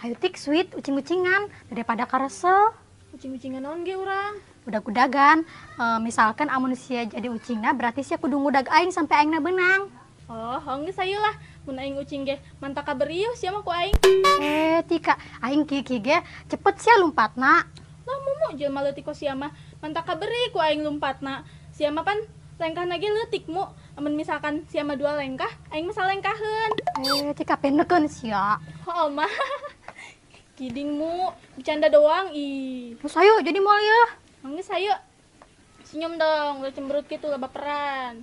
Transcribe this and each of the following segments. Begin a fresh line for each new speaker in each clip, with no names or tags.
Hayu tik sweet ucing-ucingan daripada karese.
Ucing-ucingan naon ge urang?
Udag-udagan, misalkan amun sia jadi ucingna berarti sia kudu ngudag aing sampai aingna benang.
Oh, hongge sayeulah. Mun aing ucing ge mantaka berieuh sia mah ku aing.
Tika, aing kiki ge cepet sia lompatna.
Lah mumu jelema leutik ku sia mah mantaka beri ku aing lompatna. Sia mah pan lengkahna ge leutik mu. Amun misalkan sia mah 2 lengkah, aing mah salengkaheun.
Tika pendekeun sia.
Oh mah. Kiding mu, bercanda doang ih.
Terus ayo jadi moal ya.
Hongge sayo. Senyum dong, lu cemberut gitu lah baperan.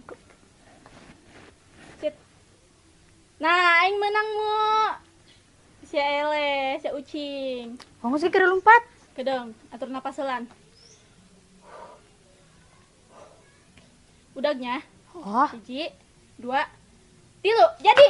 Sit. Nah, aing menang mu. Si ele, si ucing.
Kong sih kira lompat.
Kedeng, atur napas heula. Udagnya.
Oh,
1, 2, 3. Jadi.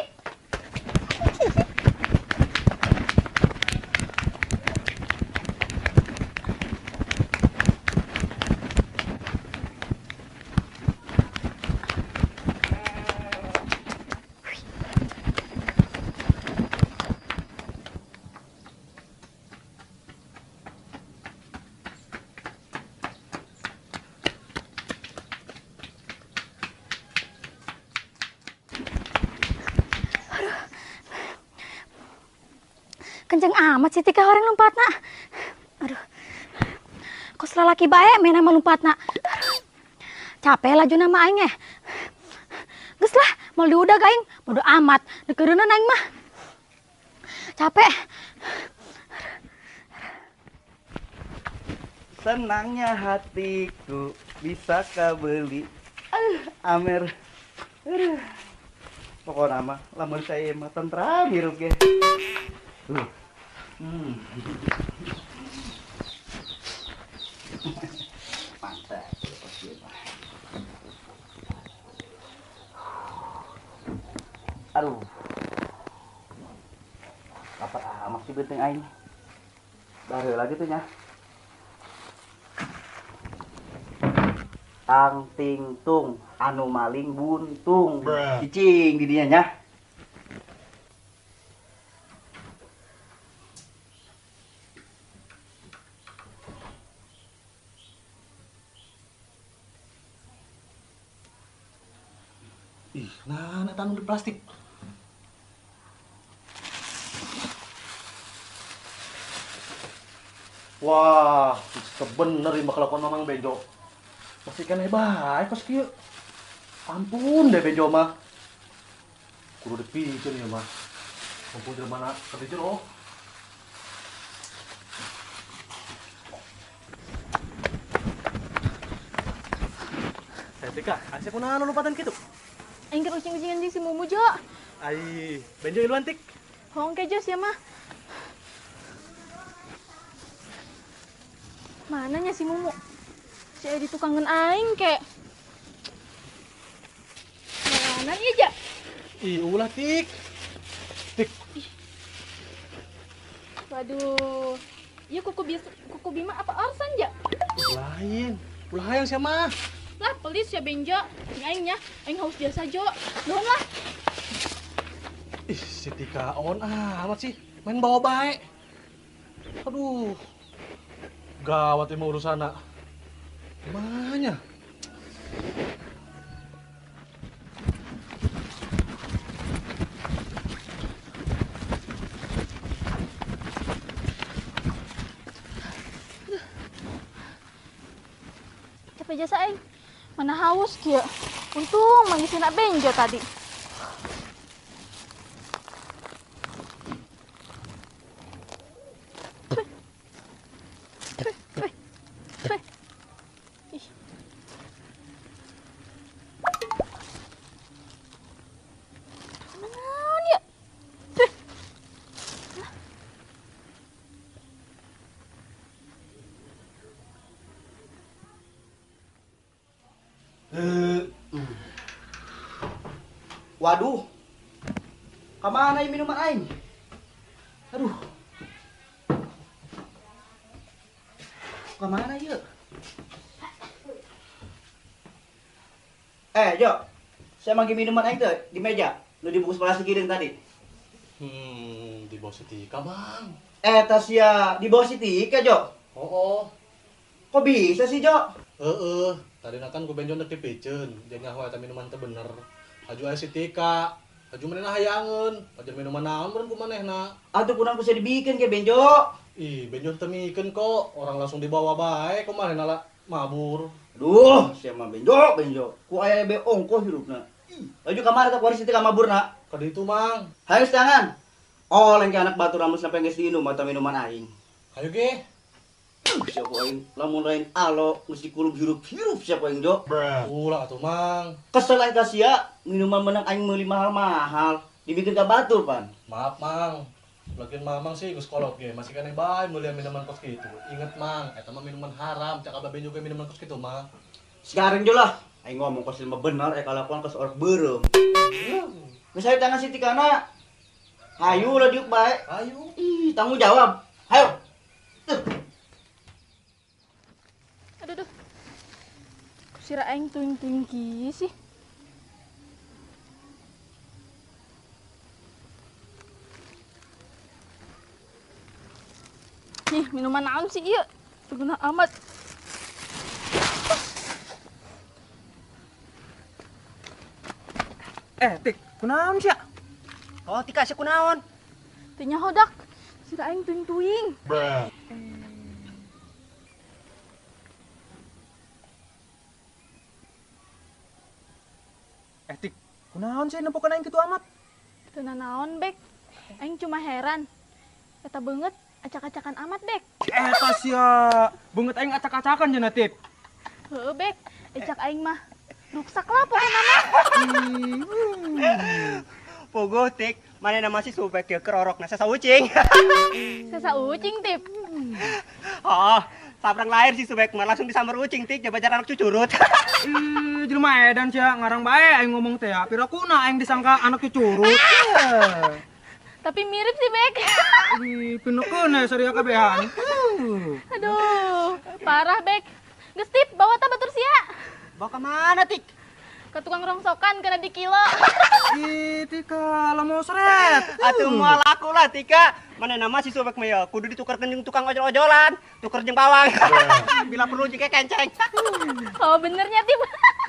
kenceng amat sih Tika orang lompatna. Aduh. Kos lalaki bae main sama lompatna. Capek laju nama aing Geus lah, mau diudag aing, bodo amat. Deukeureunan aing mah. Capek.
Senangnya hatiku bisa kebeli. Amer. Pokoknya mah lamun saya mah tentram hirup ge. Mantap. Aduh. Lapar amat sih benteng aing. Baru lagi tuh nya. Tang ting tung anu maling buntung. Cicing di dinya nya.
Nah, tanam di plastik. Wah, sebener ini kelakuan Mamang Bejo. Masih kan hebat, kos kieu. Ampun deh Bejo mah. Kudu dipikeun ya mah. Ampun jelema na ka jero. Tika, asep kunaon lompatan kitu?
Aing keur ucing-ucingan jeung si Mumu Jo.
Ai, Benjo iluan tik.
Hongke Jo sia mah. Mananya si Mumu? Si di tukangan aing ke. Mana ieu ja?
Ih, ulah tik. Tik.
Waduh. Ieu kuku Bima apa Orsan ja?
Lain. Ulah hayang sia mah.
Lah pelis ya Benjo. Ini aingnya, aing haus biasa Jo. Nuhun lah.
Ih, si Tika on amat sih. Main bawa baik. Aduh. Gawat emang urusanna. Gimana?
Capek jasa aing. Mana haus kieu. Untung manggis nak Benjo tadi.
Waduh. Kamana ieu minuman aing? Aduh. Kamana ieu? Jo. Saya manggil minuman aing teh di meja. Nu dibungkus plastik gideung tadi.
Di bawah si Tika, Mang.
Eta sia di bawah si Tika, Jo.
Oh.
Kok bisa sih, Jo?
Tadi kan ku benjo nek dipiceun, jeung nyaho eta minuman teh bener. Aju aya si Tika. Aju manehna hayangeun, aja minuman naon beureun ku manehna.
Atuh kurang bisa dibikin ke Benjo.
Ih, benjo teu mikeun kok, orang langsung dibawa bae ku manehna lah mabur.
Duh, sia mah Benjo. Ku aya be ongkos hirupna. Aju ka mana teh kuari si Tika maburna?
Ka ditu, Mang.
Hayu tangan. Oleng ke anak batu ramus sampai geus diinum atau minuman aing.
Hayu ge.
Siapa aing lamun lain alo mesti kulub hirup siapa aing, Jo.
Ulah atuh, Mang.
Kesel aing ka sia minuman menang aing meuli mahal-mahal dibikin ka batur pan.
Maaf, Mang. Lagian Mamang sih geus kolot ge, masih keneh bae meuli minuman kos kitu. Inget, Mang, eta mah minuman haram, cak abah benjo ge minuman kos kitu, Mang.
Sekarang jo lah aing ngomong kos mah bener kalakuan kos orok beureum. Geus hayu tangan si Tikana. Hayu lah diuk bae.
Ayo.
Ih, tanggung jawab. Hayo.
Aduh. Kusira aing tuing-tuing kieu sih. Nih, minuman naon sih ieu? Berguna amat.
Tik, kunaon sia? Oh, Tika sia kunaon?
Teu nyaho dak. Sira aing tuing-tuing.
Tik, kunaon sih nempokeun aing kitu amat?
Teu naon, Bek. Aing cuma heran. Eta beungeut acak-acakan amat, Bek.
Eta sia, beungeut aing acak-acakan cenah, Tik.
Heueuh, Bek. Ecak aing mah ruksak lah pokona mah.
Pogo Tik, mana nama si supek ya kerorok nasa saucing.
Sesa ucing, Tip.
Oh, sabrang lahir si supek mah langsung disambar ucing Tik, jabat anak cucurut.
Jelema edan sia, ngarang bae aing ngomong teh, pira kuna aing disangka anak cucurut.
Tapi mirip sih, Bek.
Pinukeun saria kabehan.
Aduh, parah, Bek. Geus Tip, bawa ta batur sia.
Bawa kemana Tik?
Ke tukang rongsokan kena di kilo.
Tika, lamun seret.
Atuh moal aku lah Tika. Mana nama si supek mah ya kudu ditukerkeun jeung tukang ojol-ojolan, tuker jeung bawang. Bila perlu jeung kenceng.
Oh, benernya, Tip.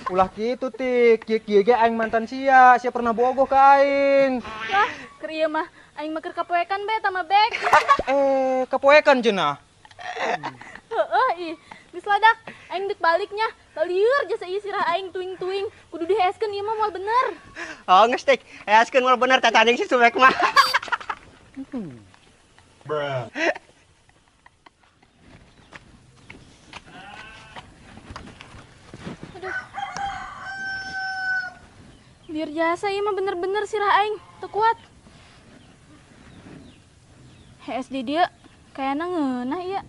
Ulah kitu, Tik. Kieu ge aing mantan sia pernah bogoh ka aing.
Lah, keur ieu mah aing mah keur kapoekan be tama Bek.
Kapoekan cenah.
Heeh, ih. Geus ladak, aing dek baliknya. Lieur jasa ieu sirah aing tuing-tuing. Kudu diheeskeun ieu mah moal bener.
Oh, geus Tik. Askeun moal bener cacading si supek mah.
Biar jasa ieu mah bener-bener sirah aing teu kuat. Hees di dieu kayana ngeunah ieu.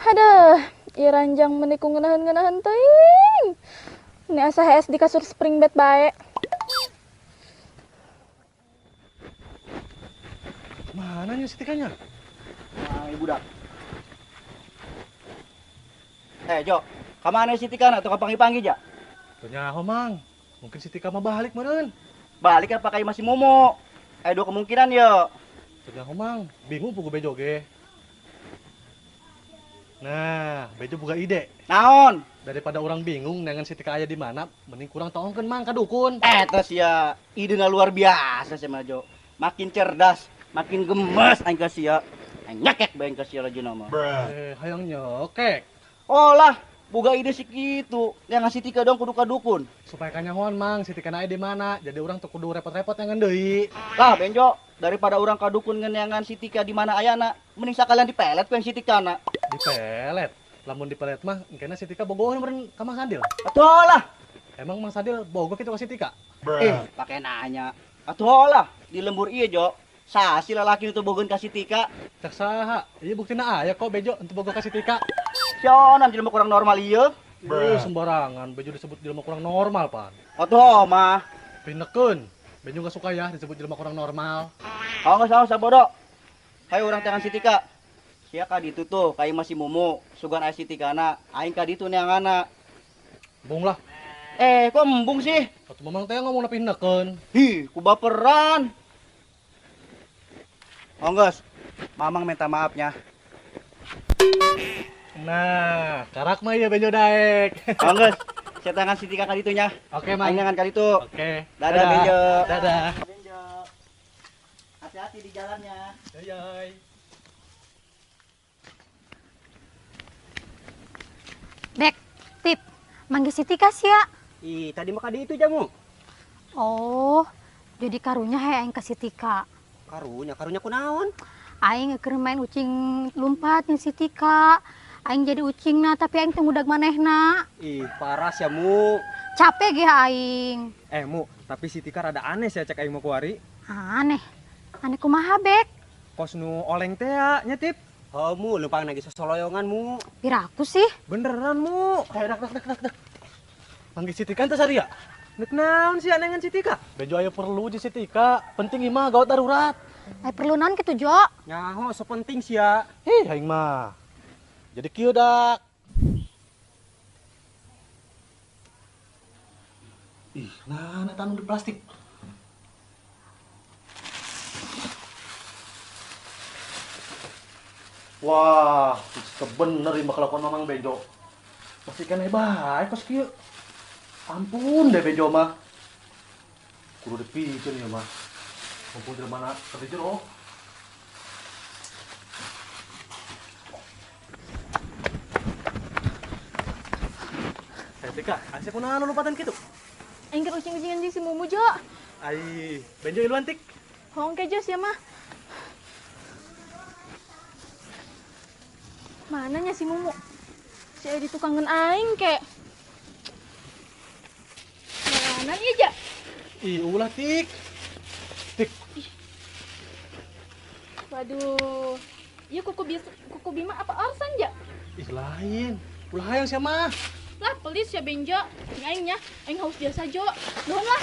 Aduh, ieu ranjang meuniku ngeunaheun-ngeunaheun teuing. Ini asa hees di kasur spring bed bae.
Mana nya si Tikanya?
Nah, ibu dak. Jo, ka mana si Tikana tuh kapangi-pangi ja?
Teu nyaho, Mang. Mungkin si Tika mah balik meureun.
Balik apa kayak masih momo? Dua kemungkinan ya.
Teu nyaho, Mang. Bingung pugu bejo ge. Nah, bejo buka ide.
Naon?
Daripada orang bingung dengan si Tika aya di mana, mending kurang tolongkeun Mang ka dukun.
Terus ya, idenya luar biasa sih Jo. Makin cerdas, makin gemes aing ka sia. Aing nyekek bae ka sia lajuna mah.
Hayang nyokek.
Oh lah, boga ide sih gitu. Yang ngasih Tika dong kudu ka dukun.
Supaya kanyahoan Mang, si Tika aya di mana. Jadi orang teu kudu repot-repot nyangan deui.
Lah Benjo, daripada orang ka dukun ngenyangan si Tika di mana ayana, mending sakalian dipelet ku yang si Tikana.
Dipelet. Lamun dipelet mah, engkena si Tika bogohan meureun ka Mang Sadil.
Atuh lah.
Emang Mang Sadil bogo kitu ka si Tika?
Pakai nanya. Atuh lah, di lembur ieu Jo. Sasi lalaki itu bogohan ka si Tika.
Cak saha? Ieu buktina aya kok bejo untuk bogo ka si Tika.
Sionan jelema kurang normal ieu.
Sembarangan, bejo disebut jelema kurang normal, Pan.
Atuh mah.
Pinekeun. Bejo gak suka ya disebut jelema kurang normal.
Oh nggak usah bodoh. Hayu orang tangan si Tika. Sia ka ditu tuh, kayak masih mumu. Sugan aya si Tikana, aing ka ditu neangana.
Bung lah.
Kok embung sih?
Atuh mamang teh ngomong na pindakeun.
Hi, ku baperan. Onggus, mamang minta maafnya.
Nah, karak mah ya Benjo daek.
Onggus, saya tangan si Tika kali itunya.
Oke,
Aing
Mang.
dengan kali itu.
Oke.
Dadah, Benjo.
Dadah.
Benjo. Hati-hati di jalannya.
Yoi.
Bek, tip. Manggil si Tika sia.
Ih, tadi maka di itu jamu.
Oh, jadi karunya he aing kasih Tika.
Karunya kunaon?
Aing keur main ucing lompat yang si Tika. Aing jadi ucingna tapi aing teu ngudag manehna.
Ih, paras ya mu.
Capek ge aing.
Mu, tapi si Tika rada aneh sih cek aing mau kuari.
Aneh. Aneh kumaha bek?
Kos nu oleng teh ya, nyetip.
Oh mu, lumpang lagi sosoloyongan mu.
Piraku sih?
Beneran mu.
Dak. Manggil si Tika teh sari ya?
Nek naon sih anengan si Tika?
Benjo aya perlu di si Tika. Penting imah gawat darurat.
Ai perlu naon kitu Jo?
Nyaho, so penting sih ya.
Aing mah. Jadi kieu dak. Ih, nah tanu di plastik. Wah, bener imah kelakuan mamang Benjo. Pasti kan baik kos kieu. Ampun deh Benjo mah. Kudu dipikeun ya mah. Mumpung di mana kerja jero. Tika, asih kunaon lupatan kitu?
Aing keur ucing-ucingan jeung si Mumu Jo.
Ai, Benjo iluan tik.
Hongke Jo sia mah. Mananya si Mumu? Si aya di tukangan aing ke. Mana ieu ja?
Ih, ulah tik. Tik.
Waduh. Ieu kuku Bima apa Orsan ja?
Ih, lain. Ulah hayang sia mah.
Lah pelis ya Benjo. Aingnya, aing haus biasa Jo. Nuhun lah.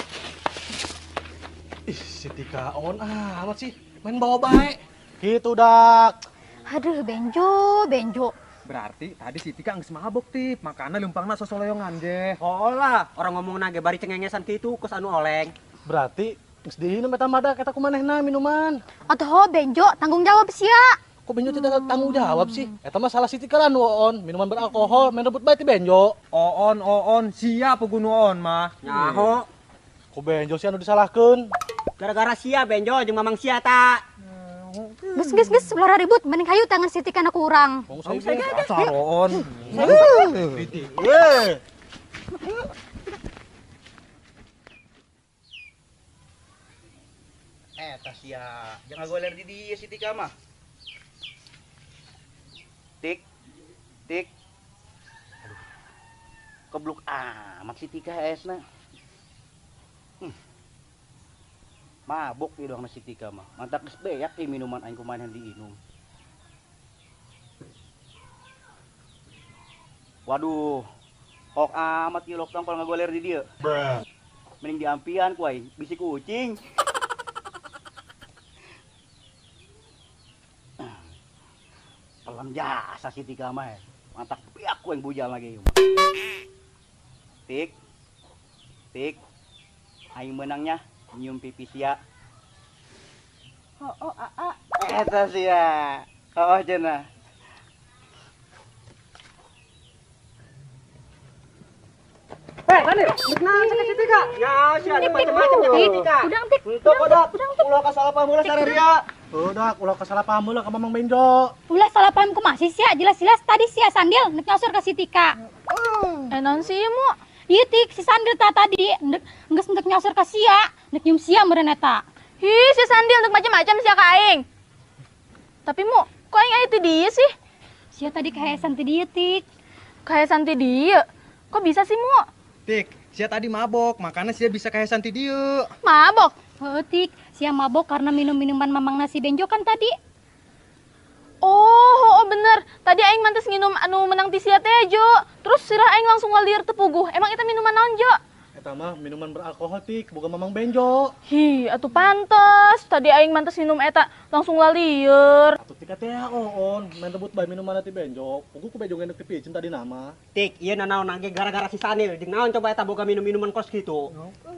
Ih, si Tika on amat sih. Main bawa bae. Gitu dak.
Aduh, Benjo.
Berarti tadi si Tika geus mabok tip, makana leumpangna sosoloyongan je.
Oh lah, orang ngomong nage bari cengengesan kitu kos anu oleng.
Berarti geus dihineum eta mah dak eta kumanehna minuman.
Atuh Benjo, tanggung jawab sia.
Kok Benjo tidak tanggung jawab sih? Eta mah salah si Tika lah nu on. Minuman beralkohol, main rebut bae ti Benjo.
Oon, siap pugu nuon mah.
Nyaho,
Kok Benjo sih anu disalahkeun?
gara-gara sia Benjo jeung mamang sia ta.
Ges, ulah ribut, mending hayu tangan si Tika na kurang.
Wong saya ge.
Asal oon.
Eta sia, jangan goler di dia si Tika mah. Tik. Aduh. Kebluk amat si Tika esna. Mabok di doang si Tika mah. Mantap geus beak ti minuman aing kumaha diinum. Waduh. Kok amat ieu loktong kalau ngagoler di dieu. Mending diampian ku aing, bisi kucing. Pelan jasa si Tika mah. Mantap beak ku aing bujal lagi. Tik. Aing menangnya nyium pipi sia. Eta sia. Oh cenah.
Nek naon cek si Tika? Ya, sia ada macam-macam jeung si Tika.
Udang tik.
Henteu kodak. Ulah kasalahpaheum sareria.
Dak, ulah kasalah paham heula ka Mamang Benjo.
Ulah salah paham kumaha sih sia, jelas-jelas tadi sia Sandil nek nyosor ka si Tika.
Naon sih ieu Mu?
Ieu tik si Sandil tadi geus nek nyosor ka sia, nek nyium sia meureun eta.
Hi, si Sandil untuk macam-macam sia ka aing. Tapi Mu, kok aing aya teu dieu sih?
Sia tadi kahayasan ti dieu tik.
Kayak santi dieu. Kok bisa sih Mu?
Tik, sia tadi mabok, makanya sia bisa kayak santi dieu.
Mabok.
Heuh tik, sia mabok karena minum minuman Mamang nasi Benjo kan tadi.
Oh, bener. Tadi aing mantes nginum anu menang ti sia teh Jo. Terus sirah aing langsung ngalieur teu puguh. Emang eta minuman naon Jo?
Eta mah minuman beralkohol tik, boga mamang benjo.
Hi, atuh pantes. Tadi aing mantes minum eta langsung lalieur.
Atuh tika teh on, main rebut bae minuman ti benjo. Pugu ku bejo ngendek ti picen tadi nama.
Tik, ieu nanaon nage gara-gara si Sanil. Jeung naon coba eta boga minum-minuman kos kitu.